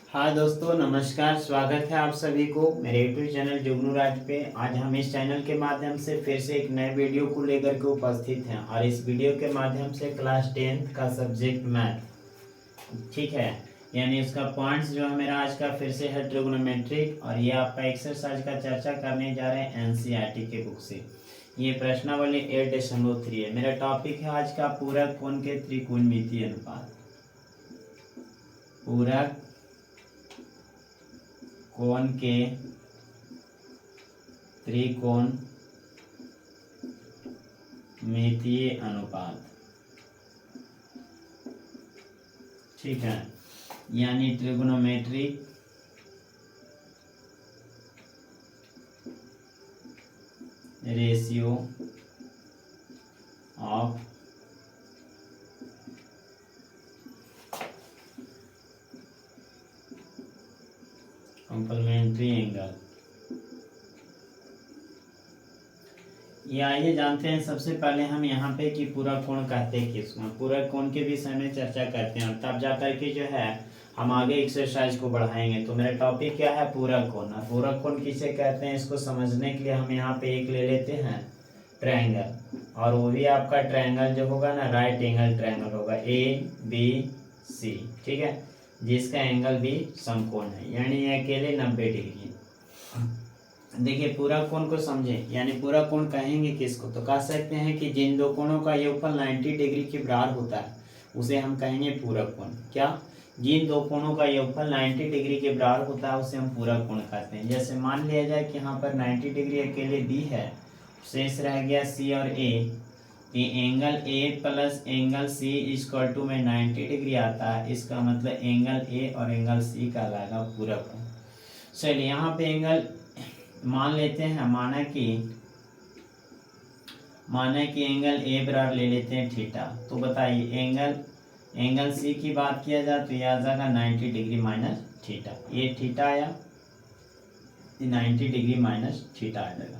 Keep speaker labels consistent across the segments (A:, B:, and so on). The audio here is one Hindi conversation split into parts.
A: हाँ दोस्तों, नमस्कार। स्वागत है आप सभी को मेरे यूट्यूब चैनल जुगनू राज पे। आज हम इस चैनल के माध्यम से फिर से एक नए वीडियो को लेकर के उपस्थित हैं और इस वीडियो के माध्यम से क्लास 10th का सब्जेक्ट मैथ, ठीक है, यानी उसका पॉइंट्स जो है मेरा आज का फिर से है ट्रिग्नोमेट्रिक। और ये आपका एक्सरसाइज का चर्चा करने जा रहे हैं एनसीईआरटी के बुक से। ये प्रश्नावली 8.3 है। मेरा टॉपिक है आज का पूरक कोण के त्रिकोणमितीय अनुपात। पूरक कोण के त्रिकोणमितीय अनुपात, ठीक है, यानी trigonometric ratio of complementary angle. ये आइए जानते हैं सबसे पहले हम यहाँ पे कि पूरक कोण कहते हैं किसको। पूरक कोण के विषय में चर्चा करते हैं और तब जाकर के जो है हम आगे एक्सरसाइज को बढ़ाएंगे। तो मेरा टॉपिक क्या है? पूरक कोण। और पूरक कोण किसे कहते हैं इसको समझने के लिए हम यहाँ पे एक ले लेते हैं ट्रायंगल, और वो भी आपका ट्रायंगल जो होगा ना राइट एंगल ट्रायंगल होगा ABC, ठीक है, जिसका एंगल भी समकोण है, यानी ये अकेले 90 डिग्री है। देखिए पूरक कोण को समझे, यानी पूरक कोण कहेंगे किसको? तो कह सकते हैं कि जिन दो कोणों का योगफल 90 डिग्री के बराबर होता है उसे हम कहेंगे पूरक कोण। क्या? जिन दो कोणों का योगफल 90 डिग्री के बराबर होता है उसे हम पूरक कोण कहते हैं। जैसे मान लिया जाए कि यहाँ पर 90 डिग्री अकेले बी है, शेष रह गया सी और A. Angle A plus angle C equal to में 90 डिग्री आता है, इसका मतलब एंगल ए और एंगल सी कहलाएगा पूरक कोण। चलिए यहाँ पे एंगल मान लेते हैं, माना कि एंगल ए बराबर ले लेते हैं थीटा। तो बताइए एंगल सी की बात किया जाए तो यह आ जाएगा 90 डिग्री माइनस थीटा। ये थीटा आया, 90 डिग्री माइनस थीटा आ जाएगा।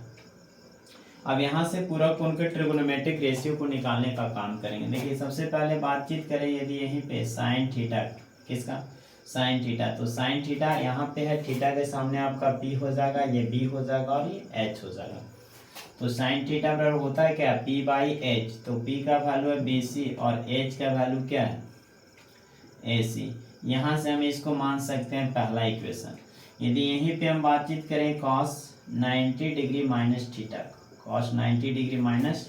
A: अब यहाँ से पूरक कोण के ट्रिगोनोमेट्रिक रेशियो को निकालने का काम करेंगे। देखिए सबसे पहले बातचीत करें यदि यहीं पे साइन थीटा, किसका? Sine theta. तो साइन थीटा यहाँ पे है, थीटा के सामने आपका पी हो जाएगा, ये बी हो जाएगा और ये एच हो जाएगा। तो साइन थीटा बराबर होता है क्या? P by H. तो पी का वैल्यू है BC और एच का वैल्यू क्या है? AC। यहाँ से हम इसको मान सकते हैं पहला इक्वेशन। यदि यहीं पे हम बातचीत करें cos 90 degree minus theta, cos 90 degree minus,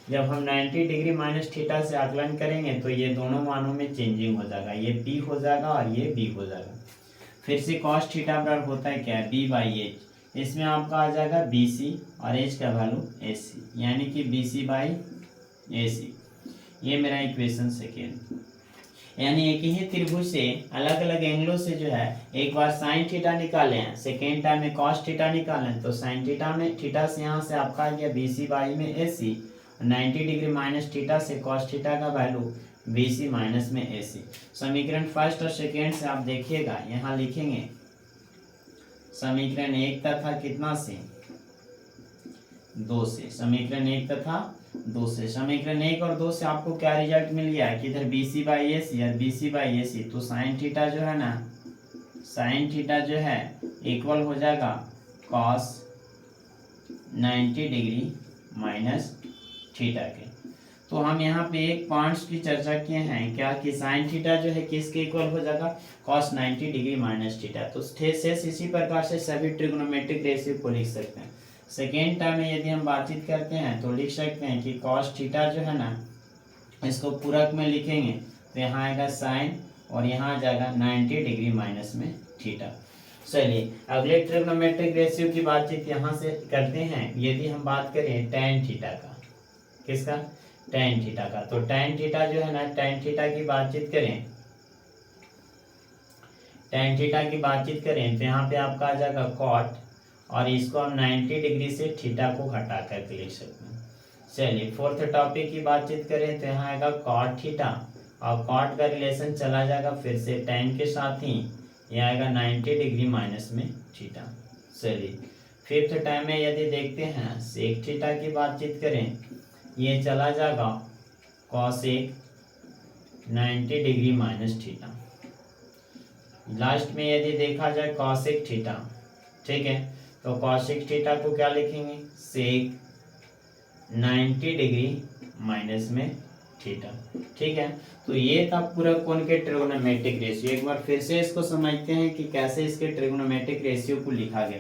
A: जब हम 90 डिग्री माइनस थीटा से आकलन करेंगे तो ये दोनों मानों में चेंजिंग हो जाएगा, ये P हो जाएगा और ये B हो जाएगा। फिर से cos थीटा बराबर होता है क्या? B by H. इसमें आपका आ जाएगा BC और H का वैल्यू AC, यानी कि BC बाई AC। ये मेरा इक्वेशन सेकेंड। यानी एक ही त्रिभुज से अलग अलग एंगलों से जो है एक बार साइन थीटा निकाले हैं, सेकेंड टाइम में cos थीटा निकालें, तो साइन थीटा में थीटा से यहाँ से आपका आ गया BC बाई में AC, 90 डिग्री माइनस थीटा से cos थीटा का वैल्यू BC माइनस में AC। समीकरण फर्स्ट और सेकेंड से आप देखिएगा, यहाँ लिखेंगे समीकरण 1 तथा कितना से? 2 से। समीकरण 1 तथा 2 से। समीकरण 1 और 2 से आपको क्या रिजल्ट मिल गया कि इधर BC बाई AC और BC बाई AC, तो साइन थीटा जो है ना, साइन थीटा जो है इक्वल हो जाएगा cos 90 डिग्री माइनस थीटा के। तो हम यहाँ पे एक पॉइंट्स की चर्चा किए हैं क्या, कि साइन थीटा जो है किसके इक्वल हो जाएगा? cos 90 degree minus theta. तो शेष इसी प्रकार से सभी ट्रिग्नोमेट्रिक रेशियो को लिख सकते हैं। सेकेंड टर्म में यदि हम बातचीत करते हैं तो लिख सकते हैं कि cos थीटा जो है ना, इसको पूरक में लिखेंगे तो यहाँ आएगा साइन और यहाँ आ जाएगा 90 डिग्री माइनस में थीटा। चलिए अगले ट्रिग्नोमेट्रिक रेशियो की बातचीत यहाँ से करते हैं। यदि हम बात करें tan थीटा का, किसका? tan थीटा का। तो tan थीटा जो है ना, tan थीटा की बातचीत करें, tan थीटा की बातचीत करें तो यहाँ पे आपका आ जाएगा cot, और इसको हम 90 डिग्री से थीटा को हटा करके लिख सकते हैं। चलिए फोर्थ टॉपिक की बातचीत करें तो यहाँ आएगा cot थीटा, और cot का रिलेशन चला जाएगा फिर से tan के साथ ही, ये आएगा 90 डिग्री माइनस में थीटा। चलिए फिफ्थ टाइम में यदि देखते हैं sec थीटा की बातचीत करें, ये चला जाएगा cos 90 degree minus theta. Last में यदि देखा जाए कॉसेक थीटा, ठीक है, तो कॉसेक थीटा को क्या लिखेंगे, सेक 90 डिग्री माइनस में थीटा, ठीक है। तो ये था पूरा कोण के ट्रिग्नोमेट्रिक रेशियो। एक बार फिर से इसको समझते हैं कि कैसे इसके ट्रिग्नोमेट्रिक रेशियो को लिखा गया।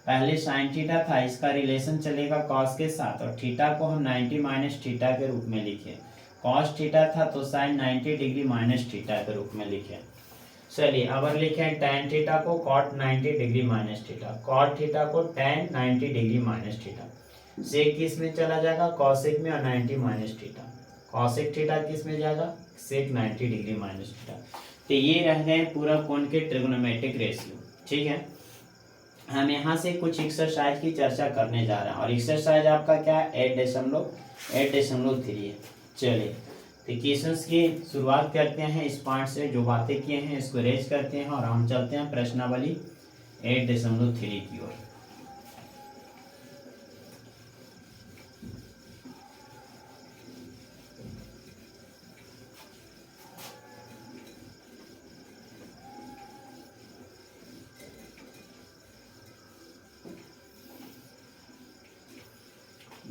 A: पहले साइन थीटा था, इसका रिलेशन चलेगा कॉस के साथ, और थीटा को हम 90 माइनस थीटा के रूप में लिखे। कॉस थीटा था तो साइन 90 डिग्री माइनस थीटा के रूप में लिखे। चलिए अब लिखे tan थीटा को cot 90 degree minus theta, cot theta को tan 90 डिग्री माइनस थीटा। सेक किस में चला जाएगा, कॉसेक में, और 90 माइनस थीटा। कॉसेक थीटा किस में जाएगा, सेक 90 डिग्री माइनस थीटा। तो ये रह गए पूरा कोण के ट्रिग्नोमेट्रिक रेशियो, ठीक है। हम यहाँ से कुछ एक्सरसाइज की चर्चा करने जा रहे हैं, और एक्सरसाइज आपका क्या है, 8.3 है। चलिए तो क्वेश्चंस की शुरुआत करते हैं इस पार्ट से। जो बातें किए हैं इसको रेज करते हैं और हम चलते हैं प्रश्नावली 8.3 की ओर।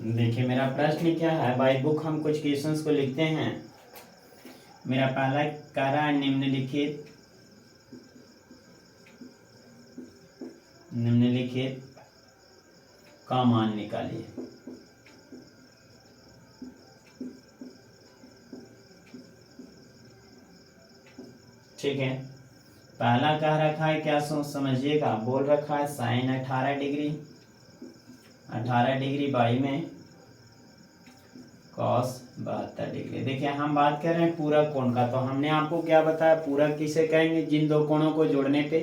A: देखिए मेरा प्रश्न क्या है, बाई बुक हम कुछ क्वेश्चंस को लिखते हैं। मेरा पहला कह रहा है निम्नलिखित का मान निकालिए। ठीक है, पहला कह रखा है, क्या समझिएगा, बोल रखा है साइन 18 डिग्री बाई में कॉस 72 डिग्री। देखिए हम बात कर रहे हैं पूरक कोण का, तो हमने आपको क्या बताया, पूरक किसे कहेंगे, जिन दो कोणों को जोड़ने पे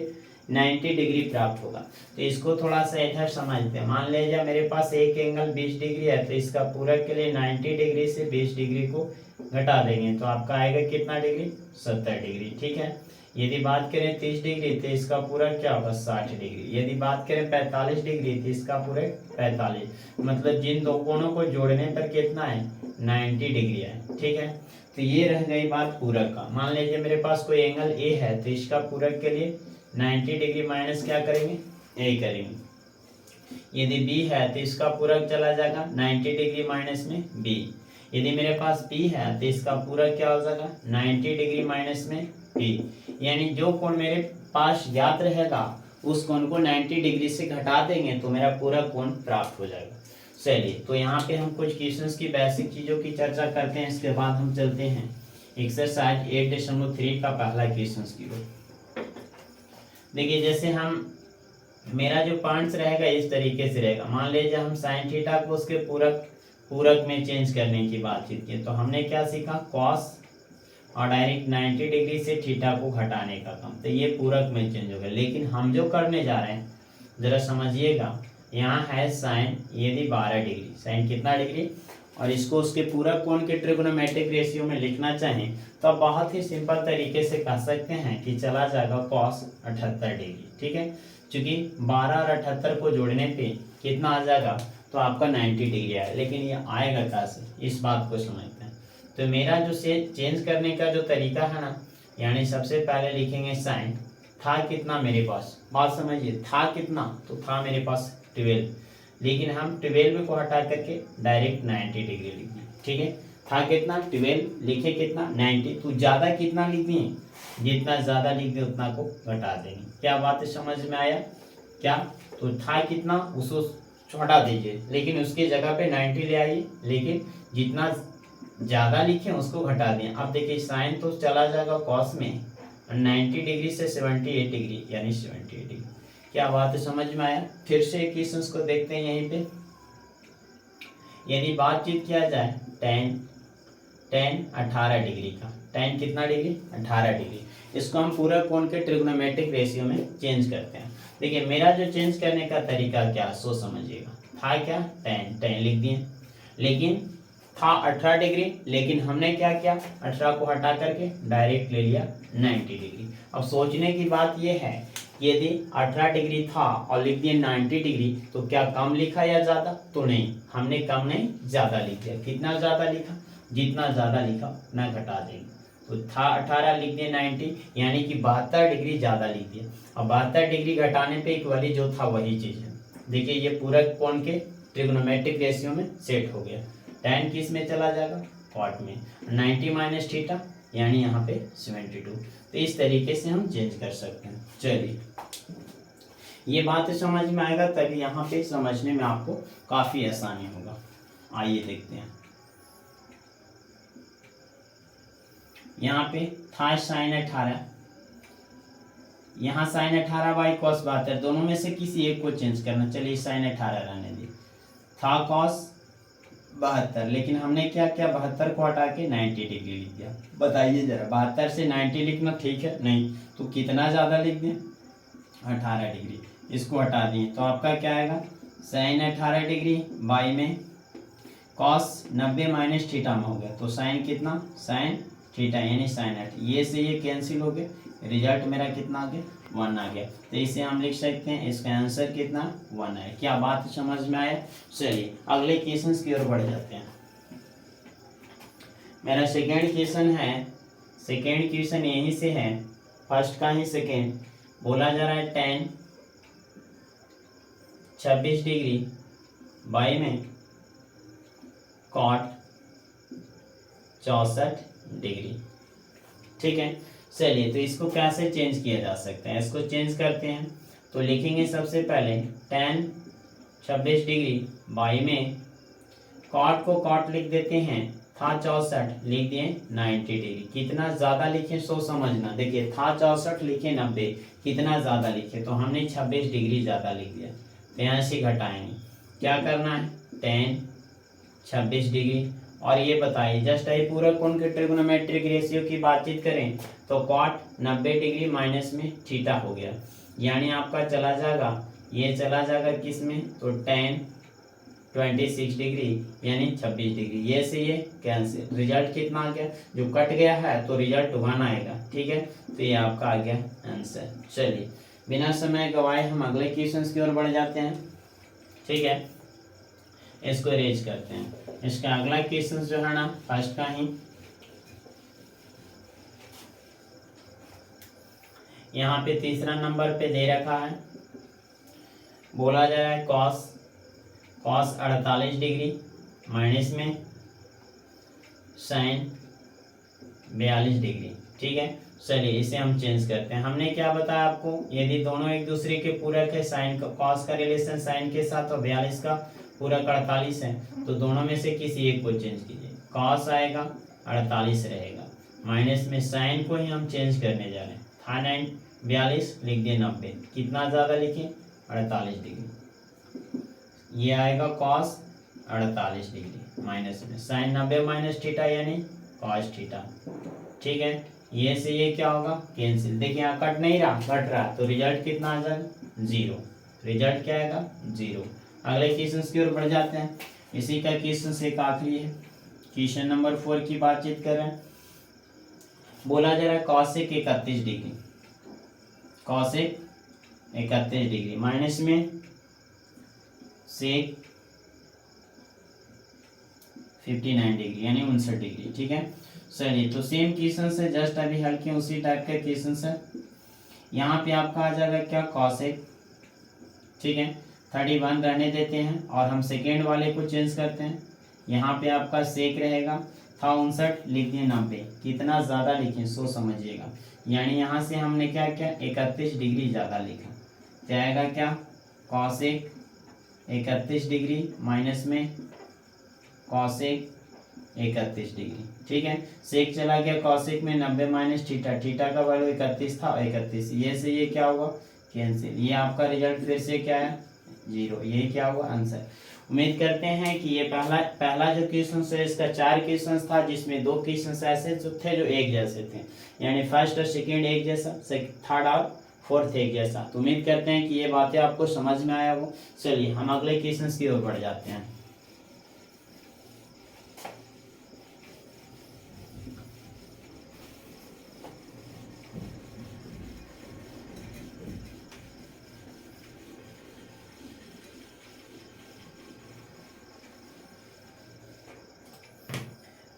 A: 90 डिग्री प्राप्त होगा। तो इसको थोड़ा सा इधर समझते हैं। मान लीजिए मेरे पास एक एंगल 20 डिग्री है, तो इसका पूरक के लिए 90 डिग्री से 20 डिग्री को घटा देंगे, तो आपका आएगा कितना डिग्री, 70 डिग्री, ठीक है। यदि बात करें 30 डिग्री तो इसका पूरक क्या होगा, 60 डिग्री। यदि बात करें 45 डिग्री तो इसका पूरक 45, मतलब जिन दो कोणों को जोड़ने पर कितना है, 90 डिग्री है, ठीक है। तो ये रह गई बात पूरक का। मान लीजिए मेरे पास कोई एंगल ए है, तो इसका पूरक के लिए 90 डिग्री माइनस क्या करेंगे, ए करेंगे। यदि बी है तो इसका पूरक चला जाएगा 90 डिग्री माइनस में बी। यदि मेरे पास बी है तो इसका पूरक क्या हो जाएगा, 90 डिग्री माइनस में बी। यानी जो कोण मेरे पास ज्ञात रहेगा उस कोण को 90 डिग्री से घटा देंगे तो मेरा पूरा कोण प्राप्त हो जाएगा। चलिए तो यहाँ पे हम कुछ क्वेश्चंस की बेसिक चीजों की चर्चा करते हैं, इसके बाद हम चलते हैं एक्सरसाइज 8.3 का पहला क्वेश्चन की ओर। देखिए जैसे हम, मेरा जो पॉइंट्स रहेगा इस तरीके से रहेगा। मान लीजिए हम साइन थीटा को उसके पूरक में चेंज करने की बातचीत की, तो हमने क्या सीखा, कॉस और डायरेक्ट 90 डिग्री से थीटा को घटाने का काम, तो ये पूरक में चेंज होगा। लेकिन हम जो करने जा रहे हैं जरा समझिएगा, यहाँ है साइन यदि 12 डिग्री, साइन कितना डिग्री, और इसको उसके पूरक कोण के ट्रिग्नोमेट्रिक रेशियो में लिखना चाहें तो आप बहुत ही सिंपल तरीके से कह सकते हैं कि चला जाएगा कॉस 78 डिग्री, ठीक है। चूंकि 12 और 78 को जोड़ने पे कितना आ जाएगा, तो आपका 90 डिग्री आएगा। लेकिन ये आएगा कैसे, इस बात को समझते हैं। तो मेरा जो से चेंज करने का जो तरीका है ना, यानी सबसे पहले लिखेंगे साइन, था कितना मेरे पास, बात समझिए, था कितना, तो था मेरे पास 12, लेकिन हम 12 को हटा करके डायरेक्ट 90 डिग्री लिख दिए, ठीक है। था कितना 12, लिखे कितना 90, तो ज़्यादा कितना लिख दिए, जितना ज़्यादा लिख दिए उतना को घटा देंगे। क्या बात समझ में आया क्या, तो था कितना उसको हटा दीजिए, लेकिन उसकी जगह पे 90 ले आइए, लेकिन जितना ज़्यादा लिखे उसको घटा दें। अब देखिए साइन तो चला जाएगा कॉस में, 90 डिग्री से 78 डिग्री यानी 78 डिग्री। क्या बात समझ में आया। फिर से क्वेश्चंस को देखते हैं यहीं पे। यदि बातचीत किया जाए tan 18 डिग्री का, tan कितना डिग्री, 18 डिग्री, इसको हम पूरा कोण के ट्रिग्नोमेट्रिक रेशियो में चेंज करते हैं। देखिए मेरा जो चेंज करने का तरीका क्या, सो समझिएगा। था क्या, tan लिख दिए, लेकिन था 18 डिग्री, लेकिन हमने क्या किया, 18 को हटा करके डायरेक्ट ले लिया 90 डिग्री। अब सोचने की बात यह है, यदि 18 डिग्री था और लिख दिया 90 डिग्री, तो क्या कम लिखा या ज़्यादा, तो नहीं, हमने कम नहीं ज़्यादा लिख दिया। कितना ज़्यादा लिखा, जितना ज़्यादा लिखा उतना घटा देंगे। तो था 18 लिख दिए 90, यानी कि 72 डिग्री ज़्यादा लिख दिया। अब 72 डिग्री घटाने पे इक्वली जो था वही चीज़ है। देखिए ये पूरक कोण के ट्रिग्नोमेट्रिक रेशियो में सेट हो गया। tan किस में चला जाएगा, कॉट में। 90 माइनस थीटा यानी यहाँ पे 72। तो इस तरीके से हम चेंज कर सकते हैं। चलिए ये बात समझ में आएगा तभी यहाँ पे समझने में आपको काफ़ी आसानी होगा। आइए देखते हैं। यहाँ पे था साइन 18, यहाँ साइन 18 बाई कॉस 72, दोनों में से किसी एक को चेंज करना। चलिए साइन 18 रहने दी। था कॉस 72, लेकिन हमने क्या किया, 72 को हटा के 90 डिग्री लिख दिया। बताइए जरा, 72 से 90 लिखना ठीक है? नहीं, तो कितना ज़्यादा लिख दें, 18 डिग्री। इसको हटा दिए तो आपका क्या आएगा, साइन 18 डिग्री बाई में कॉस 90 माइनस थीटा में हो गया। तो साइन कितना, साइन थीटा यानी साइन 8। ये से ये कैंसिल हो गए, रिजल्ट मेरा कितना आ गया, 1 आ गया। तो इसे हम लिख सकते हैं, इसका आंसर कितना, 1 है। क्या बात समझ में आया? चलिए अगले क्वेश्चन की ओर बढ़ जाते हैं। मेरा सेकेंड क्वेश्चन है, सेकेंड क्वेश्चन यहीं से है, फर्स्ट का ही सेकेंड। बोला जा रहा है tan 26 डिग्री बाई में कॉट 64 डिग्री। ठीक है, चलिए तो इसको कैसे चेंज किया जा सकता है, इसको चेंज करते हैं। तो लिखेंगे सबसे पहले tan 26 डिग्री बाई में कॉट को कॉट लिख देते हैं, था 64 लिख दिए 90 डिग्री। कितना ज़्यादा लिखे सो समझना। देखिए था 64 लिखे 90, कितना ज़्यादा लिखे, तो हमने 26 डिग्री ज़्यादा लिख दिया। तो यहाँ से घटाएंगे, क्या करना है, tan 26 डिग्री। और ये बताइए जस्ट ये पूरा कोण के ट्रिग्नोमेट्रिक रेशियो की बातचीत करें तो कॉट 90 डिग्री माइनस में थीटा हो गया, यानी आपका चला जाएगा, ये चला जाएगा किस में, तो tan 26 डिग्री यानी 26 डिग्री। ये से ये कैंसिल, रिजल्ट कितना आ गया, जो कट गया है तो रिजल्ट 1 आएगा। ठीक है, तो ये आपका आ गया आंसर। चलिए बिना समय गवाए हम अगले क्वेश्चन की ओर बढ़ जाते हैं। ठीक है, इसको अरेंज करते हैं। इसका अगला क्वेश्चन जो है ना, फर्स्ट का ही, यहाँ पे तीसरा नंबर पे दे रखा है। बोला जा रहा है कॉस 48 डिग्री माइनस में साइन 42 डिग्री। ठीक है, चलिए इसे हम चेंज करते हैं। हमने क्या बताया आपको, यदि दोनों एक दूसरे के पूरक है, साइन का कॉस का रिलेशन साइन के साथ और 42 का पूरक 48 है, तो दोनों में से किसी एक को चेंज कीजिए। कॉस आएगा 48 रहेगा, माइनस में साइन को ही हम चेंज करने जा रहे हैं। था 42 लिख दिए 90, कितना ज़्यादा लिखे, 48 डिग्री। ये आएगा कॉस 48 डिग्री माइनस में साइन 90 माइनस थीटा यानी कॉस थीटा। ठीक है, ये से ये क्या होगा, कैंसिल। देखिए यहाँ कट नहीं रहा, घट रहा, तो रिजल्ट कितना आ जाएगा, 0। रिजल्ट क्या आएगा, 0। अगले क्वेश्चन की ओर बढ़ जाते हैं। इसी का क्वेश्चन से काफी है, क्वेश्चन नंबर 4 की बातचीत कर रहे हैं। बोला जा रहा है cosec 31 degree, cosec 31 degree minus में सेक 59 डिग्री यानी 59 डिग्री। ठीक है, चलिए तो सेम क्वेश्चन से जस्ट अभी हल किए उसी टाइप का क्वेश्चन है। यहाँ पे आपका आ जाएगा क्या, कॉसेक। ठीक है, 31 रहने देते हैं और हम सेकेंड वाले को चेंज करते हैं। यहाँ पे आपका सेक रहेगा, था 59 लिख दिए 90, कितना ज़्यादा लिखें सो समझिएगा, यानी यहाँ से हमने क्या किया, 31 डिग्री ज़्यादा लिखा। तो आएगा क्या, कॉसेक 31 डिग्री माइनस में कॉसेक 31 डिग्री। ठीक है, सेक चला गया कॉसेक में 90 माइनस थीटा, थीटा का वैल्यू 31 था, 31। ये से ये क्या होगा, कैंसिल। ये आपका रिजल्ट फिर से क्या है, 0। ये क्या हुआ, आंसर। उम्मीद करते हैं कि ये पहला जो क्वेश्चन है इसका 4 क्वेश्चन था, जिसमें 2 क्वेश्चन ऐसे जो थे जो एक जैसे थे, यानी फर्स्ट और सेकेंड एक जैसा, थर्ड और फोर्थ एक जैसा। तो उम्मीद करते हैं कि ये बातें आपको समझ में आया हो। चलिए हम अगले क्वेश्चन की ओर बढ़ जाते हैं।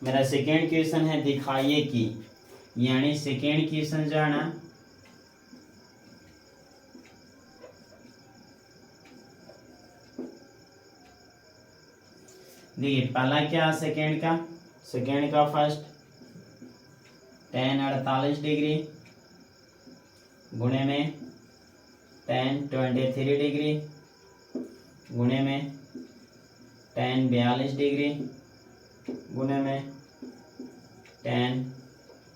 A: मेरा सेकेंड क्वेश्चन है, दिखाइए कि यानी सेकेंड क्वेश्चन जो है ना, देखिए पहला क्या सेकेंड का फर्स्ट tan 48 डिग्री गुणे में tan 23 डिग्री गुणे में tan 42 डिग्री गुणे में tan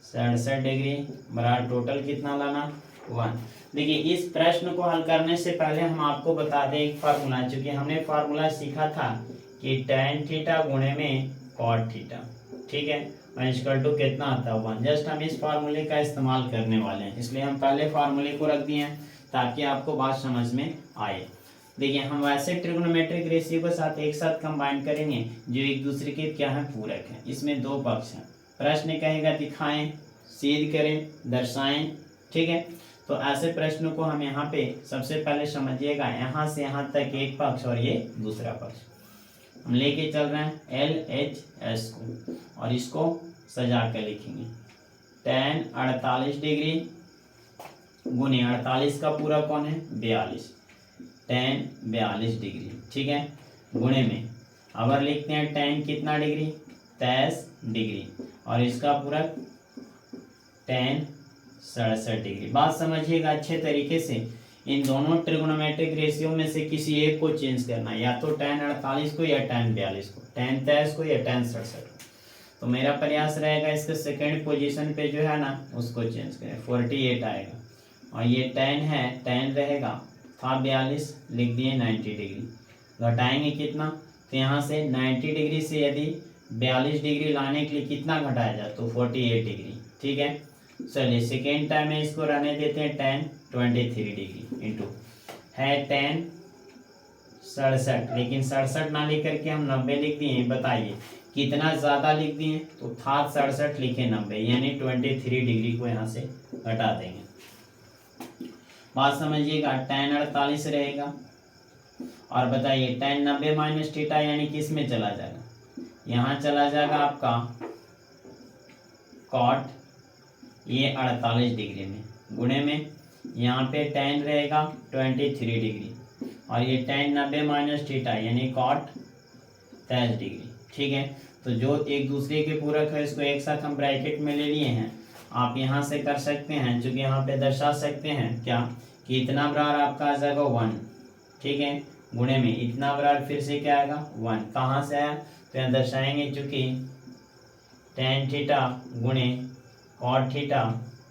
A: 67 डिग्री बराबर टोटल कितना लाना 1। देखिए इस प्रश्न को हल करने से पहले हम आपको बता दें एक फार्मूला, चूंकि हमने फार्मूला सीखा था कि tan थीटा गुणे में cot थीटा, ठीक है, इक्वल टू कितना आता है 1। जस्ट हम इस फार्मूले का इस्तेमाल करने वाले हैं, इसलिए हम पहले फार्मूले को रख दिए हैं ताकि आपको बात समझ में आए। देखिए हम वैसे ट्रिग्नोमेट्रिक रेशियो के साथ एक साथ कंबाइन करेंगे जो एक दूसरे के क्या है पूरक है। इसमें दो पक्ष हैं, प्रश्न कहेगा दिखाएं, सिद्ध करें, दर्शाएं, ठीक है। तो ऐसे प्रश्नों को हम यहाँ पे सबसे पहले समझिएगा, यहाँ से यहाँ तक एक पक्ष और ये दूसरा पक्ष हम लेके चल रहे हैं LHS को, और इसको सजा कर लिखेंगे tan 48 डिग्री गुने 48 का पूरा कौन है 42, tan 42 डिग्री, ठीक है, गुणे में अगर लिखते हैं tan कितना डिग्री 23 डिग्री और इसका पूरा tan 67 डिग्री। बात समझिएगा अच्छे तरीके से, इन दोनों ट्रिगोनोमेट्रिक रेशियो में से किसी एक को चेंज करना, या तो tan 48 को या tan 42 को, tan 23 को या tan 67 को। तो मेरा प्रयास रहेगा इसके सेकंड पोजीशन पे जो है ना उसको चेंज करें, 48 आएगा, और ये tan है, tan रहेगा था 42, लिख दिए 90 डिग्री, घटाएंगे कितना, तो यहाँ से 90 डिग्री से यदि 42 डिग्री लाने के लिए कितना घटाया जाए तो 48 डिग्री, ठीक है। चलिए सेकेंड टाइम में इसको रहने देते हैं tan 23 डिग्री इंटू है tan 67, लेकिन 67 ना लिख करके हम 90 लिख दिए। बताइए कितना ज़्यादा लिख दिए, तो था 67 लिखे 90, यानी 23 डिग्री को यहाँ से घटा देंगे। बात समझिएगा, tan 48 रहेगा, और बताइए tan 90 माइनस थीटा यानी किस में चला जाएगा, यहाँ चला जाएगा आपका cot ये 48 डिग्री में, गुणे में यहाँ पे tan रहेगा 23 डिग्री, और ये tan 90 माइनस थीटा यानी cot 23 डिग्री, ठीक है। तो जो एक दूसरे के पूरक है इसको एक साथ हम ब्रैकेट में ले लिए हैं। आप यहाँ से कर सकते हैं, जो कि यहाँ पे दर्शा सकते हैं क्या कि इतना बराबर आपका आ जाएगा 1, ठीक है, गुणे में इतना बराबर फिर से क्या आएगा 1, कहाँ से आया, तो यहाँ दर्शाएंगे चूंकि tan थीटा गुणे cot थीटा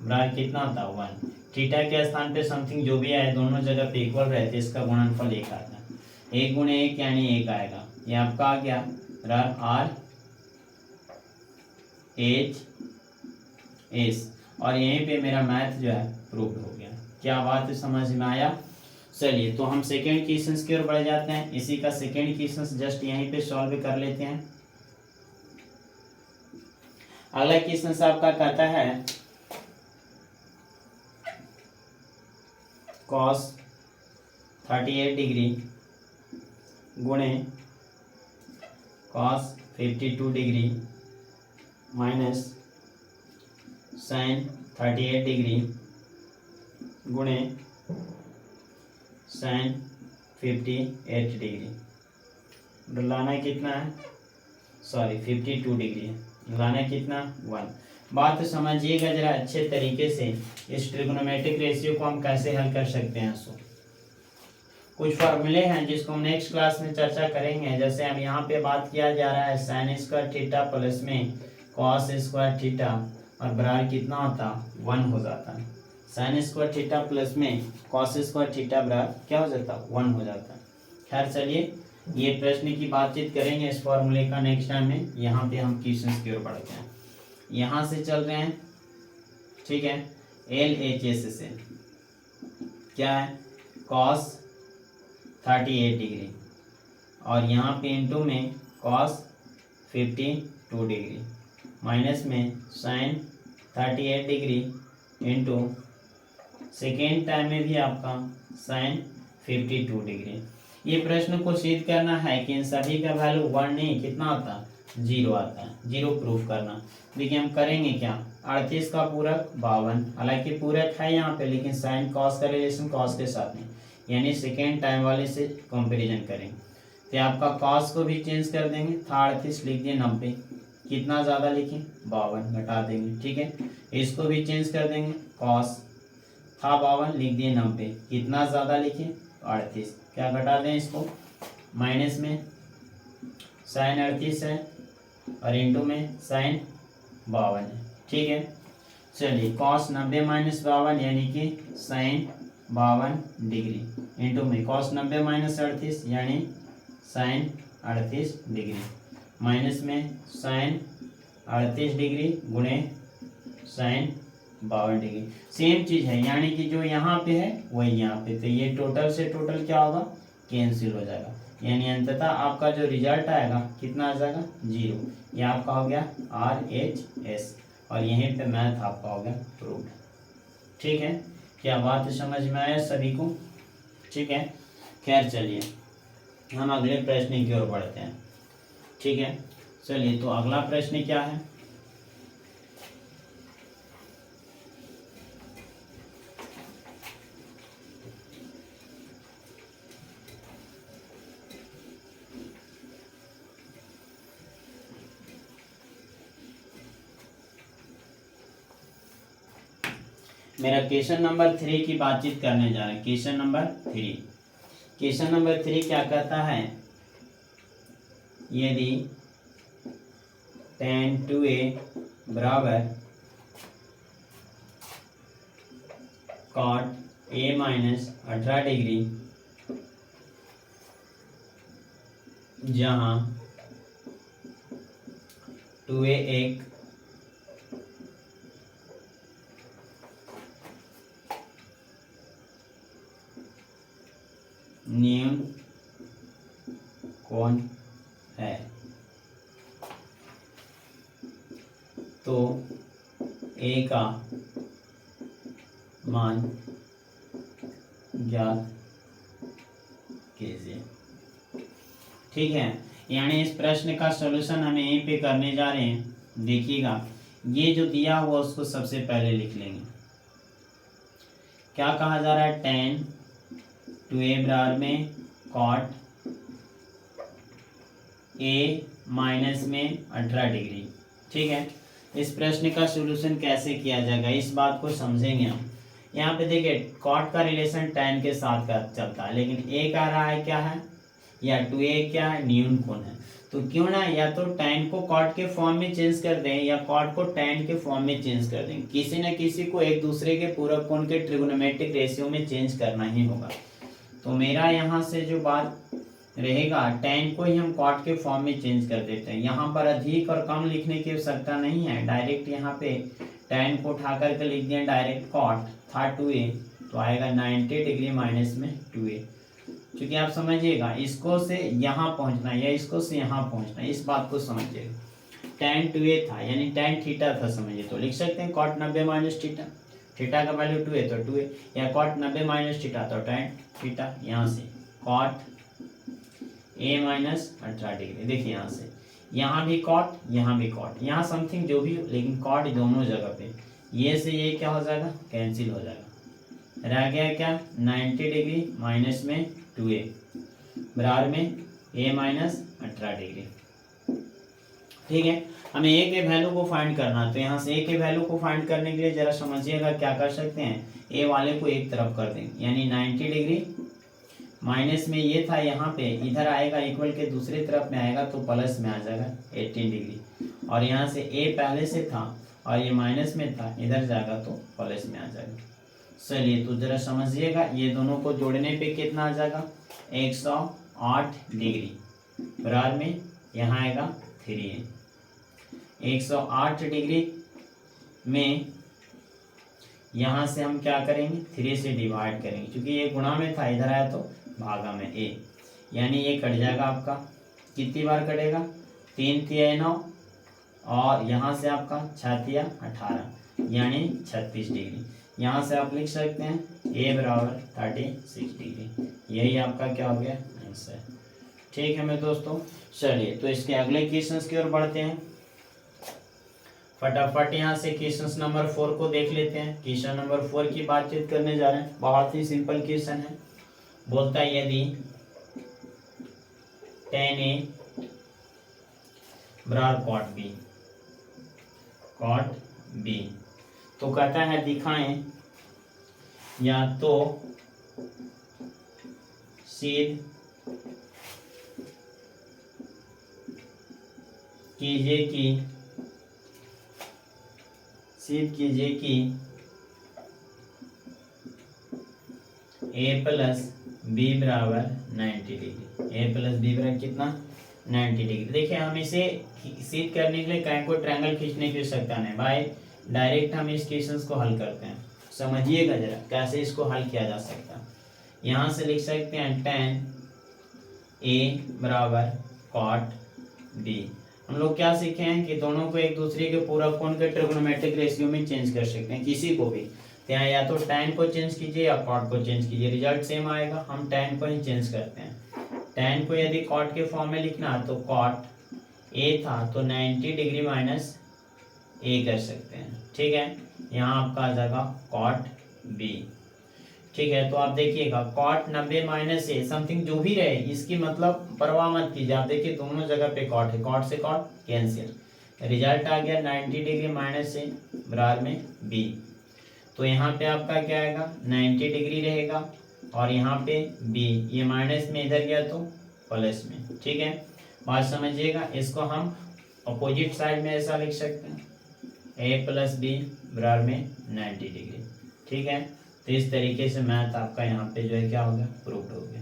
A: बराबर कितना होता है 1, थीटा के स्थान पे समथिंग जो भी आए दोनों जगह पे इक्वल रहते, इसका गुणनफल एक आता है, 1 गुणे 1 यानी 1 आएगा, ये आपका आ गया बराबर RHS, और यहीं पे मेरा मैथ जो है प्रूव हो गया। क्या बात समझ में आया। चलिए तो हम सेकेंड क्वेश्चन की ओर बढ़ जाते हैं, इसी का सेकेंड क्वेश्चन जस्ट यहीं पे सॉल्व कर लेते हैं। अगला क्वेश्चन आपका कहता है cos 38 डिग्री गुणे cos 52 degree minus sin 38 degree गुणे sin 58 डिग्री। लाना कितना है, सॉरी 52 डिग्री है, लाना कितना 1। बात समझिएगा जरा अच्छे तरीके से, इस ट्रिग्नोमेट्रिक रेशियो को हम कैसे हल कर सकते हैं। सो कुछ फार्मूले हैं जिसको हम नेक्स्ट क्लास में चर्चा करेंगे। जैसे अब यहाँ पे बात किया जा रहा है साइन स्क्वायर थीटा प्लस में कॉस स्क्वायर थीटा, और बराबर कितना होता 1 हो जाता है। साइन स्क्वायर थीटा प्लस में कॉस स्क्वायर थीटा बराबर क्या हो जाता 1 हो जाता है। खैर चलिए ये प्रश्न की बातचीत करेंगे इस फॉर्मूले का नेक्स्ट टाइम में। यहाँ पे हम क्वेश्चन की ओर बढ़ते हैं, यहाँ से चल रहे हैं, ठीक है, LHS से क्या है cos 38 डिग्री, और यहाँ पे इंटू में cos 52 डिग्री माइनस में sin 38 degree into second time में भी आपका sin 52 डिग्री। ये प्रश्न को सिद्ध करना है कि इन सभी का वैल्यू 1 नहीं कितना होता जीरो आता है, जीरो प्रूफ करना। देखिए हम करेंगे क्या, 38 का पूरक 52, हालांकि पूरक है यहाँ पे लेकिन साइन कॉस का रिलेशन कॉस के साथ नहीं, यानी सेकेंड टाइम वाले से कंपैरिजन करेंगे। तो आपका कॉस को भी चेंज कर देंगे, था 38 लिख दिए 90, कितना ज़्यादा लिखें 52 घटा देंगे, ठीक है। इसको भी चेंज कर देंगे, कॉस था 52 लिख दिए 90, कितना ज़्यादा लिखें 38, क्या घटा दें इसको, माइनस में साइन 38 है और इंटू में साइन 52 है, ठीक है। चलिए कॉस 90 माइनस 52 यानी कि साइन 52 डिग्री, इंटू में कॉस 90 माइनस 38 यानी साइन 38 डिग्री, माइनस में साइन 38 डिग्री गुणे साइन 52 डिग्री। सेम चीज़ है, यानी कि जो यहाँ पे है वही यहाँ पे, तो ये टोटल से टोटल क्या होगा, कैंसिल हो जाएगा, यानी अंततः आपका जो रिजल्ट आएगा कितना आ जाएगा, जीरो। ये आपका हो गया RHS और यहीं पे मैथ आपका हो गया प्रूव्ड, ठीक है। क्या बात समझ में आया सभी को, ठीक है। खैर चलिए हम अगले प्रश्न की ओर बढ़ते हैं, ठीक है। चलिए तो अगला प्रश्न क्या है, मेरा क्वेश्चन नंबर 3 की बातचीत करने जा रहे हैं। क्वेश्चन नंबर 3, क्वेश्चन नंबर 3 क्या कहता है, यदि tan 2a बराबर cot a माइनस 18 डिग्री, जहाँ 2a एक न्यून कोण है, तो a का मान ज्ञात कीजिए, ठीक है। यानी इस प्रश्न का सॉल्यूशन हम यहीं पे करने जा रहे हैं। देखिएगा ये जो दिया हुआ उसको सबसे पहले लिख लेंगे, क्या कहा जा रहा है, tan 2a बराबर में कॉट a माइनस में 18 डिग्री, ठीक है। इस प्रश्न का सॉल्यूशन कैसे किया जाएगा इस बात को समझेंगे हम। यहाँ पे देखिए कॉट का रिलेशन tan के साथ का चलता है, लेकिन a का रहा है क्या है, या 2a क्या है, न्यून कोण है, तो क्यों ना या तो tan को कॉट के फॉर्म में चेंज कर दें या कॉट को tan के फॉर्म में चेंज कर दें, किसी न किसी को एक दूसरे के पूरक कोण के ट्रिगोनोमेट्रिक रेशियो में चेंज करना ही होगा। तो मेरा यहाँ से जो बात रहेगा, tan को ही हम कॉट के फॉर्म में चेंज कर देते हैं। यहाँ पर अधिक और कम लिखने की आवश्यकता नहीं है, डायरेक्ट यहाँ पे tan को उठा करके लिख दिया डायरेक्ट, कॉट था 2a तो आएगा 90 डिग्री माइनस में 2a। क्योंकि आप समझिएगा इसको से यहाँ पहुँचना या इसको से यहाँ पहुँचना, इस बात को समझिएगा। tan 2a था यानी tan थीटा था, समझिए तो लिख सकते हैं कॉट 90 माइनस थीटा, थीटा का वैल्यू 2a तो 2a, या कॉट 90 माइनस थीटा तो tan थीटा, यहाँ से कॉट a माइनस 18 डिग्री, देखिए यहाँ से यहाँ भी कॉट यहाँ भी कॉट, यहाँ समथिंग जो भी, लेकिन कॉट दोनों जगह पे, ये से ये क्या हो जाएगा, कैंसिल हो जाएगा, रह गया क्या 90 डिग्री माइनस में 2a बराबर में a माइनस 18 डिग्री, ठीक है। हमें a के वैल्यू को फाइंड करना है, तो यहाँ से a के वैल्यू को फाइंड करने के लिए जरा समझिएगा क्या कर सकते हैं, a वाले को एक तरफ कर देंगे, यानी 90 डिग्री माइनस में ये था यहाँ पे, इधर आएगा इक्वल के दूसरी तरफ में आएगा तो प्लस में आ जाएगा 18 डिग्री, और यहाँ से a पहले से था और ये माइनस में था, इधर जाएगा तो प्लस में आ जाएगा। चलिए तो जरा समझिएगा, ये दोनों को जोड़ने पे कितना आ जाएगा, 108 डिग्री बराबर में यहाँ आएगा 3a, 108 डिग्री में यहाँ से हम क्या करेंगे, 3 से डिवाइड करेंगे, क्योंकि ये गुणा में था, इधर आया तो भागा में a, यानी ये कट जाएगा आपका, कितनी बार कटेगा, 3 तिया 9 और यहाँ से आपका 6 तिया 18 यानी 36 डिग्री। यहाँ से आप लिख सकते हैं a बराबर 36 डिग्री, यही आपका क्या हो गया आंसर, ठीक है मेरे दोस्तों। चलिए तो इसके अगले क्वेश्चंस की ओर बढ़ते हैं। फटाफट यहाँ से क्वेश्चन नंबर 4 को देख लेते हैं। क्वेश्चन नंबर 4 की बातचीत करने जा रहे हैं। बहुत ही सिंपल क्वेश्चन है। बोलता है यदि tan A बराबर cot B तो कहता है दिखाएं या तो सिद्ध कीजिए कि a प्लस बी बराबर 90 डिग्री। a प्लस बी बराबर कितना 90 डिग्री। देखिए हम इसे सिद्ध करने के लिए कहीं कोई ट्रायंगल खींचने की आवश्यकता नहीं भाई, डायरेक्ट हम इस क्वेश्चन को हल करते हैं। समझिएगा जरा कैसे इसको हल किया जा सकता है। यहाँ से लिख सकते हैं tan a बराबर cot b। हम लोग क्या सीखे हैं कि दोनों को एक दूसरे के पूरक कोण के ट्रिग्नोमेट्रिक रेशियो में चेंज कर सकते हैं किसी को भी। तो यहाँ या तो tan को चेंज कीजिए या cot को चेंज कीजिए, रिजल्ट सेम आएगा। हम tan को ही चेंज करते हैं। tan को यदि cot के फॉर्म में लिखना है तो cot a था तो 90 डिग्री माइनस a कर सकते हैं। ठीक है, यहाँ आपका आ जाएगा cot b। ठीक है, तो आप देखिएगा cot 90 माइनस a समथिंग जो भी रहे इसकी मतलब परवाह मत कीजिए। आप देखिए दोनों जगह पे cot है, cot से cot कैंसिल, रिजल्ट आ गया 90 डिग्री माइनस a बराबर में b। तो यहाँ पे आपका क्या आएगा 90 डिग्री रहेगा और यहाँ पे b, ये माइनस में इधर गया तो प्लस में। ठीक है, बात समझिएगा। इसको हम अपोजिट साइड में ऐसा लिख सकते हैं a प्लस बी बराबर में 90 डिग्री। ठीक है, तो इस तरीके से मैथ आपका यहाँ पे जो है क्या हो गया प्रूव्ड हो गया।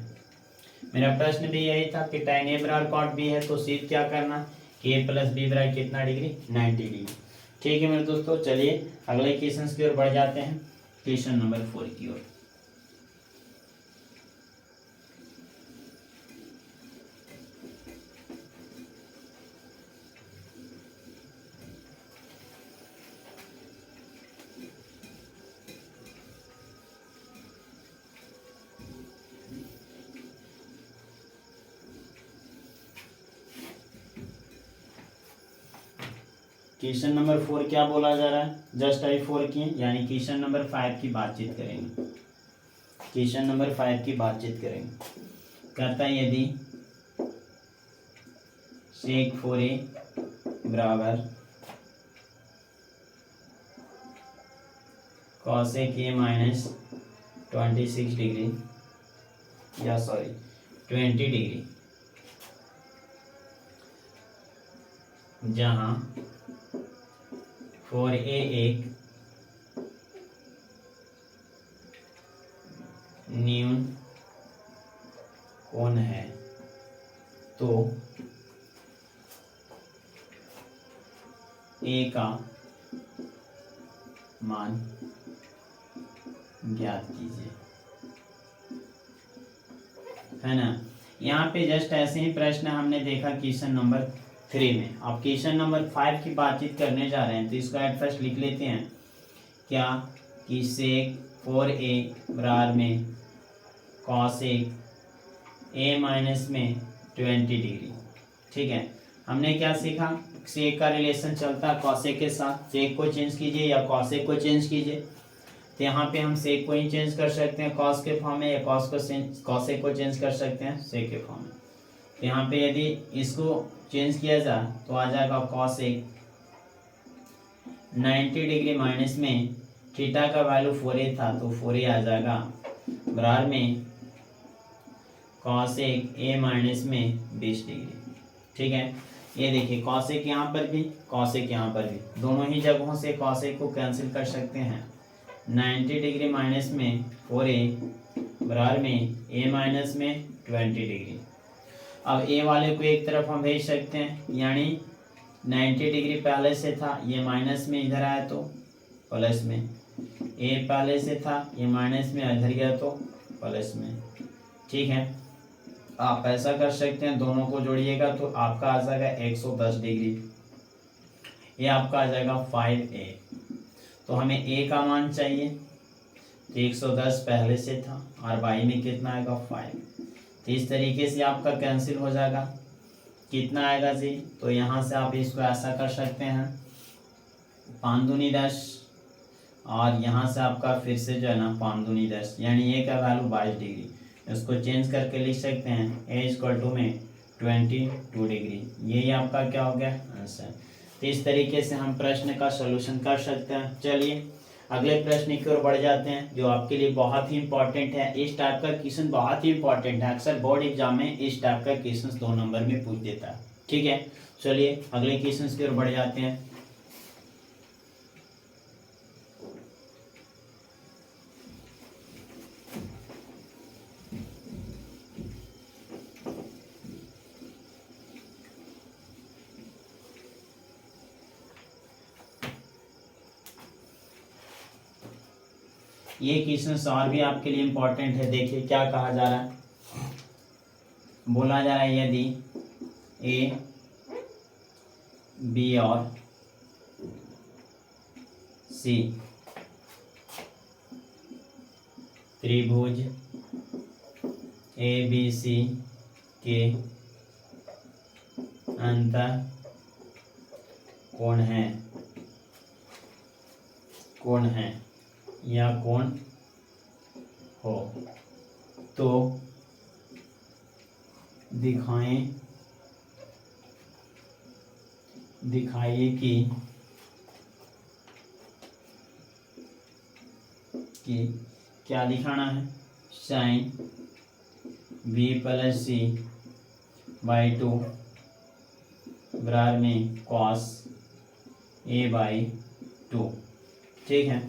A: मेरा प्रश्न भी यही था कि tan a बराबर cot b है तो सिर्फ क्या करना कि a प्लस बी बराबर कितना डिग्री 90 डिग्री। ठीक है मेरे दोस्तों, चलिए अगले क्वेश्चन की ओर बढ़ जाते हैं। क्वेश्चन नंबर 4 की ओर। क्वेश्चन नंबर 4 क्या बोला जा रहा है, जस्ट अभी 4 की यानी क्वेश्चन नंबर 5 की बातचीत करेंगे। क्वेश्चन नंबर 5 की बातचीत करेंगे। कहता है यदि sec 4a बराबर cosec a माइनस 26 डिग्री या 20 डिग्री, जहां 4a एक न्यून कोण है तो a का मान ज्ञात कीजिए। है ना, यहाँ पे जस्ट ऐसे ही प्रश्न हमने देखा क्वेश्चन नंबर 3 में। अब क्वेश्चन नंबर 5 की बातचीत करने जा रहे हैं तो इसको एट फर्स्ट लिख लेते हैं क्या कि sec 4a बराबर में cosec a माइनस में 20 डिग्री। ठीक है, हमने क्या सीखा, sec का रिलेशन चलता है cosec के साथ, sec को चेंज कीजिए या cosec को चेंज कीजिए। तो यहाँ पे हम sec को ही चेंज कर सकते हैं cos के फॉर्म में, या cosec को चेंज कर सकते हैं sec के फॉर्म में। तो यहाँ पे यदि इसको चेंज किया जाए तो आ जाएगा cosec 90 डिग्री माइनस में थीटा का वैल्यू 4a था तो 4a आ जाएगा बराबर में cosec a माइनस में 20 डिग्री। ठीक है, ये देखिए cosec यहाँ पर भी cosec यहाँ पर भी, दोनों ही जगहों से cosec को कैंसिल कर सकते हैं। 90 डिग्री माइनस में 4a बराबर में a माइनस में 20 डिग्री। अब a वाले को एक तरफ हम भेज सकते हैं, यानी 90 डिग्री पहले से था ये माइनस में इधर आया तो प्लस में, a पहले से था ये माइनस में इधर गया तो प्लस में। ठीक है, आप ऐसा कर सकते हैं, दोनों को जोड़िएगा तो आपका आ जाएगा 110 डिग्री, ये आपका आ जाएगा 5a। तो हमें a का मान चाहिए तो 110 पहले से था और y में कितना आएगा 5, तो इस तरीके से आपका कैंसिल हो जाएगा। कितना आएगा जी, तो यहाँ से आप इसको ऐसा कर सकते हैं 5 दूनी 10 और यहाँ से आपका फिर से जो है ना 5 दूनी 10, यानी ए का वैल्यू 22 डिग्री। इसको चेंज करके लिख सकते हैं ए इक्वल टू में 22 डिग्री। यही आपका क्या हो गया आंसर। तो इस तरीके से हम प्रश्न का सॉल्यूशन कर सकते हैं। चलिए अगले प्रश्न की ओर बढ़ जाते हैं जो आपके लिए बहुत ही इंपॉर्टेंट है। इस टाइप का क्वेश्चन बहुत ही इंपॉर्टेंट है, अक्सर बोर्ड एग्जाम में इस टाइप का क्वेश्चन 2 नंबर में पूछ देता है। ठीक है, चलिए अगले क्वेश्चन की ओर बढ़ जाते हैं। ये क्वेश्चन और भी आपके लिए इंपॉर्टेंट है। देखिए क्या कहा जा रहा है, बोला जा रहा है यदि ए बी और सी त्रिभुज ए बी सी के अंतर कोण है या कोण हो तो दिखाइए कि क्या दिखाना है, sine B plus C by 2 बराबर में कॉस ए बाई 2। ठीक है,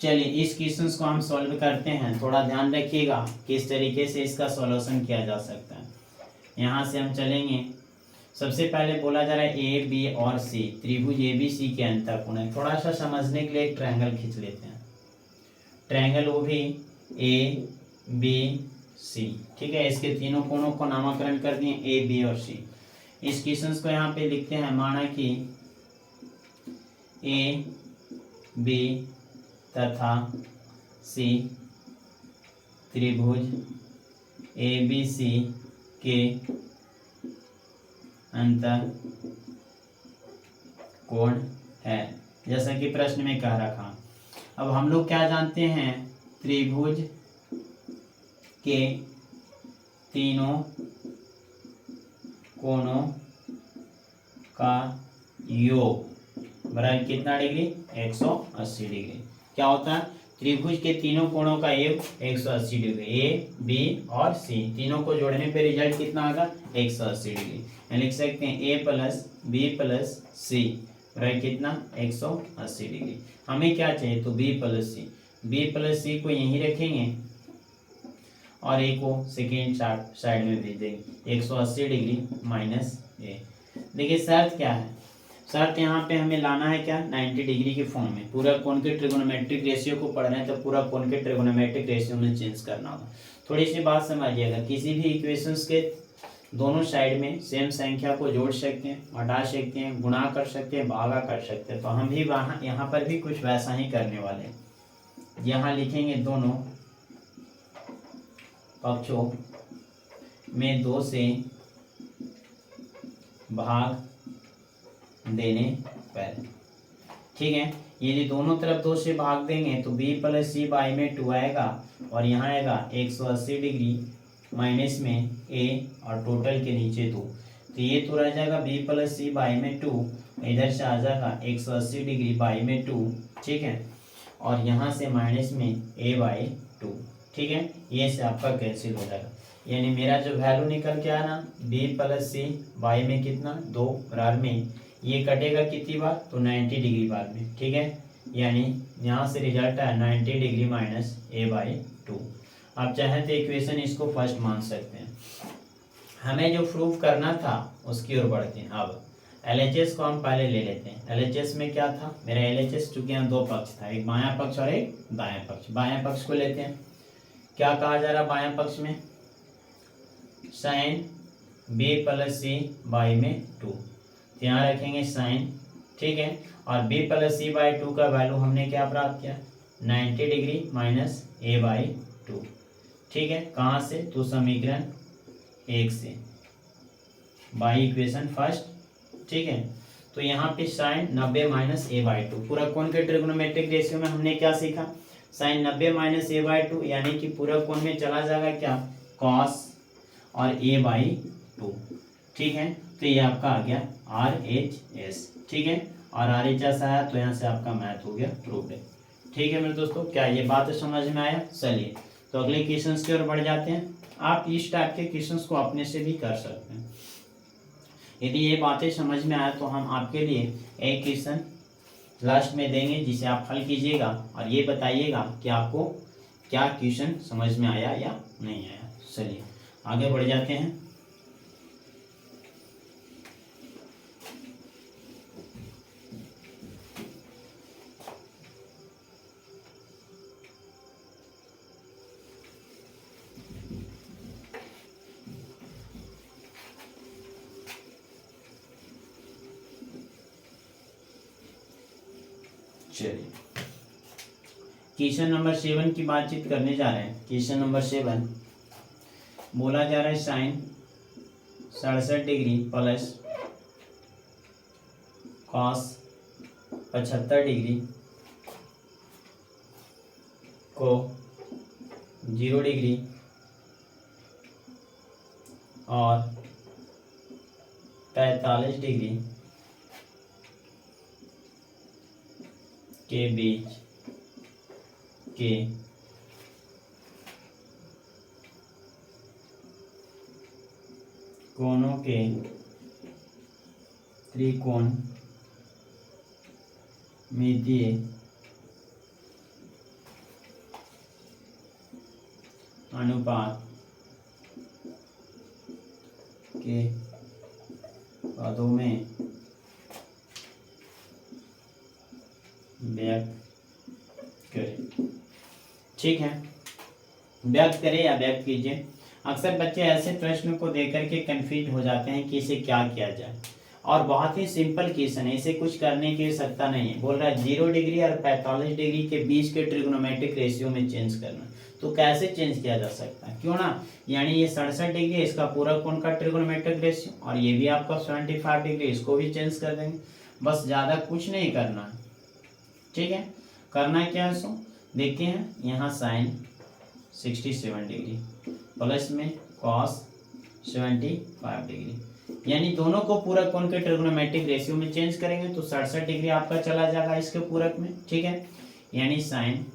A: चलिए इस क्वेश्चन को हम सॉल्व करते हैं। थोड़ा ध्यान रखिएगा किस तरीके से इसका सॉल्यूशन किया जा सकता है। यहाँ से हम चलेंगे, सबसे पहले बोला जा रहा है ए बी और सी त्रिभुज ए बी सी के अंतर कोण है। थोड़ा सा समझने के लिए एक ट्रायंगल खींच लेते हैं, ट्रायंगल वो भी ए बी सी। ठीक है, इसके तीनों कोणों को नामकरण कर दिए ए बी और सी। इस क्वेश्चन को यहाँ पे लिखते हैं, माना कि ए बी तथा सी त्रिभुज ए बी सी के अंतर कोण है, जैसा कि प्रश्न में कह रखा। अब हम लोग क्या जानते हैं, त्रिभुज के तीनों कोणों का योग बराबर कितना डिग्री, 180 डिग्री। क्या होता है, त्रिभुज के तीनों कोणों का योग 180 डिग्री। ए बी और सी तीनों को जोड़ने पे रिजल्ट कितना आएगा, 180 डिग्री। लिख सकते हैं ए प्लस बी प्लस सी बराबर कितना, 180 डिग्री। हमें क्या चाहिए, तो बी प्लस सी। बी प्लस सी को यहीं रखेंगे और ए को सेकेंड साइड में भेज देंगे, 180 डिग्री माइनस ए। देखिए शर्त क्या है, शर्त यहाँ पे हमें लाना है क्या, 90 डिग्री के फॉर्म में। पूरा कोण के ट्रिगोनोमेट्रिक रेशियो को पढ़ रहे हैं तो पूरा कोण के ट्रिगोनोमेट्रिक रेशियो में चेंज करना होगा। थोड़ी सी बात समझिएगा, किसी भी इक्वेशंस के दोनों साइड में सेम संख्या को जोड़ सकते हैं, हटा सकते हैं, गुणा कर सकते हैं, भागा कर सकते हैं। तो हम भी वहाँ यहाँ पर भी कुछ वैसा ही करने वाले हैं। यहाँ लिखेंगे दोनों पक्षों में 2 से भाग देने पर। ठीक है, यदि दोनों तरफ 2 से भाग देंगे तो b प्लस सी बाई में 2 आएगा और यहाँ आएगा 180 डिग्री माइनस में a और टोटल के नीचे 2। तो ये तो रह जाएगा b प्लस सी बाई में 2, इधर से आ जाएगा 180 डिग्री बाई में 2। ठीक है, और यहाँ से माइनस में a बाई 2। ठीक है, ये से आपका कैंसिल हो जाएगा, यानी मेरा जो वैल्यू निकल के आया ना b प्लस सी बाई में कितना 2 बराबर में ये कटेगा कितनी बार, तो 90 डिग्री बार में। ठीक है, यानी यहाँ से रिजल्ट है 90 डिग्री माइनस ए बाई 2। आप चाहें तो इक्वेशन इसको फर्स्ट मान सकते हैं। हमें जो प्रूफ करना था उसकी ओर बढ़ते हैं। अब LHS को हम पहले ले लेते हैं। LHS में क्या था, मेरा LHS चूंकि यहाँ 2 पक्ष था, एक बायां पक्ष और एक दायां पक्ष। बायां पक्ष को लेते हैं, क्या कहा जा रहा है बायां पक्ष में, sine b plus C by में 2। यहाँ रखेंगे साइन। ठीक है, और b प्लस सी बाई 2 का वैल्यू हमने क्या प्राप्त किया, 90 डिग्री माइनस ए बाई 2। ठीक है, कहाँ से, तो समीकरण 1 से, बाई इक्वेशन फर्स्ट। ठीक है, तो यहाँ पे साइन 90 माइनस a/2, पूरा कोण के ट्रिग्नोमेट्रिक रेशियो में हमने क्या सीखा, साइन 90 माइनस a/2 यानी कि पूरा कोण में चला जाएगा क्या, कॉस और a/2। ठीक है, तो ये आपका आ गया RHS। ठीक है, और RHS आया तो यहाँ से आपका मैथ हो गया प्रूव्ड। ठीक है मेरे दोस्तों, क्या ये बात समझ में आया। चलिए तो अगले क्वेश्चंस की ओर बढ़ जाते हैं। आप इस टाइप के क्वेश्चंस को अपने से भी कर सकते हैं। यदि ये बातें समझ में आया तो हम आपके लिए एक क्वेश्चन लास्ट में देंगे जिसे आप हल कीजिएगा और ये बताइएगा कि आपको क्या क्वेश्चन समझ में आया या नहीं आया। चलिए आगे बढ़ जाते हैं। चलिए क्वेश्चन नंबर 7 की बातचीत करने जा रहे हैं। क्वेश्चन नंबर 7 बोला जा रहा है sine 67 degree plus cos 75 degree को 0 डिग्री और 45 डिग्री के बीच के कोणों के त्रिकोण मितीय अनुपात के पदों में व्यक्त करें। ठीक है, व्यक्त करें या व्यक्त कीजिए। अक्सर बच्चे ऐसे प्रश्न को देकर के कंफ्यूज हो जाते हैं कि इसे क्या किया जाए, और बहुत ही सिंपल क्वेश्चन है, इसे कुछ करने की आवश्यकता नहीं है। बोल रहा है 0 डिग्री और 45 डिग्री के बीच के ट्रिग्नोमेट्रिक रेशियो में चेंज करना। तो कैसे चेंज किया जा सकता है, क्यों ना, यानी ये 67 डिग्री इसका पूरा कोण का ट्रिग्नोमेट्रिक रेशियो और ये भी आपका 75 डिग्री, इसको भी चेंज कर देंगे। बस ज़्यादा कुछ नहीं करना। ठीक है, करना क्या है सो देखते हैं। यहाँ साइन 67 डिग्री प्लस में कॉस 75 डिग्री, यानी दोनों को पूरा कोण के ट्रिग्नोमेट्रिक रेशियो में चेंज करेंगे तो 67 डिग्री आपका चला जाएगा इसके पूरक में। ठीक है, यानी साइन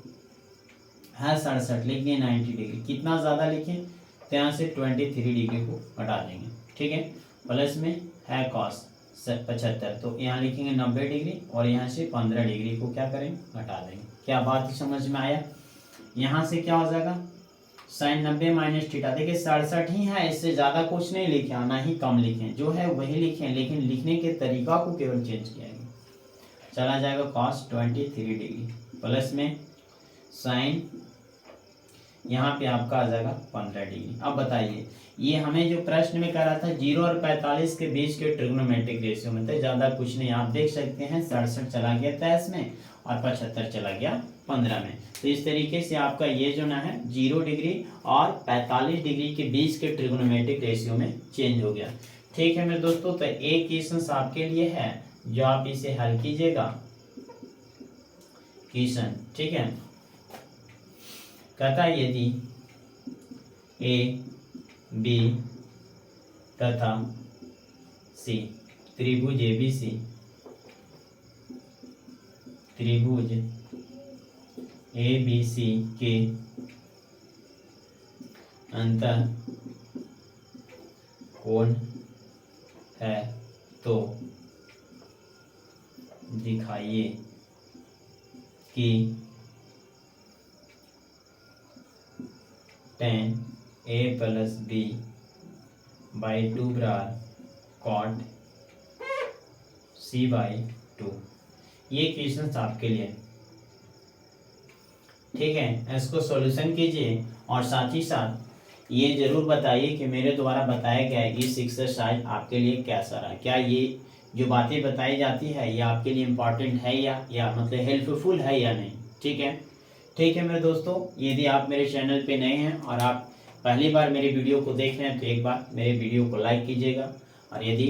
A: है 67, लिखिए 90 डिग्री, कितना ज़्यादा लिखें तो यहाँ से 23 डिग्री को हटा देंगे। ठीक है, प्लस में है कॉस 75, तो यहाँ लिखेंगे 90 डिग्री और यहाँ से 15 डिग्री को क्या करेंगे, हटा देंगे। क्या बात समझ में आया। यहाँ से क्या हो जाएगा, साइन 90 माइनस थीटा, देखिए 67 ही है, इससे ज़्यादा कुछ नहीं लिखे, ना ही कम लिखें, जो है वही लिखें, लेकिन लिखने के तरीका को केवल चेंज किया गया। चला जाएगा कॉस 23 डिग्री प्लस में साइन यहाँ पे आपका आ जाएगा 15 डिग्री। अब बताइए, ये हमें जो प्रश्न में करा था 0 और 45 के बीच के ट्रिग्नोमेट्रिक रेशियो में, तो ज़्यादा कुछ नहीं, आप देख सकते हैं 67 चला गया 23 में और 75 चला गया 15 में। तो इस तरीके से आपका ये जो ना है 0 डिग्री और 45 डिग्री के बीच के ट्रिग्नोमेट्रिक रेशियो में चेंज हो गया। ठीक है मेरे दोस्तों, तो एक क्वेश्चन आपके लिए है जो आप इसे हल कीजिएगा क्वेश्चन। ठीक है, कहता यदि ए बी तथा सी त्रिभुज ABC, त्रिभुज ABC के अंतर कोण है तो दिखाइए कि tan A plus B by 2 बराबर कॉट C बाई 2। ये क्वेश्चन आपके लिए। ठीक है, इसको सॉल्यूशन कीजिए और साथ ही साथ ये जरूर बताइए कि मेरे द्वारा बताया गया इस एक्सरसाइज आपके लिए कैसा रहा। क्या ये जो बातें बताई जाती है ये आपके लिए इम्पॉर्टेंट है या मतलब हेल्पफुल है या नहीं। ठीक है, ठीक है मेरे दोस्तों, यदि आप मेरे चैनल पे नए हैं और आप पहली बार मेरे वीडियो को देख रहे हैं तो एक बार मेरे वीडियो को लाइक कीजिएगा, और यदि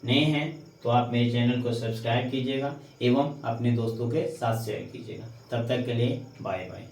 A: नए हैं तो आप मेरे चैनल को सब्सक्राइब कीजिएगा एवं अपने दोस्तों के साथ शेयर कीजिएगा। तब तक के लिए बाय बाय।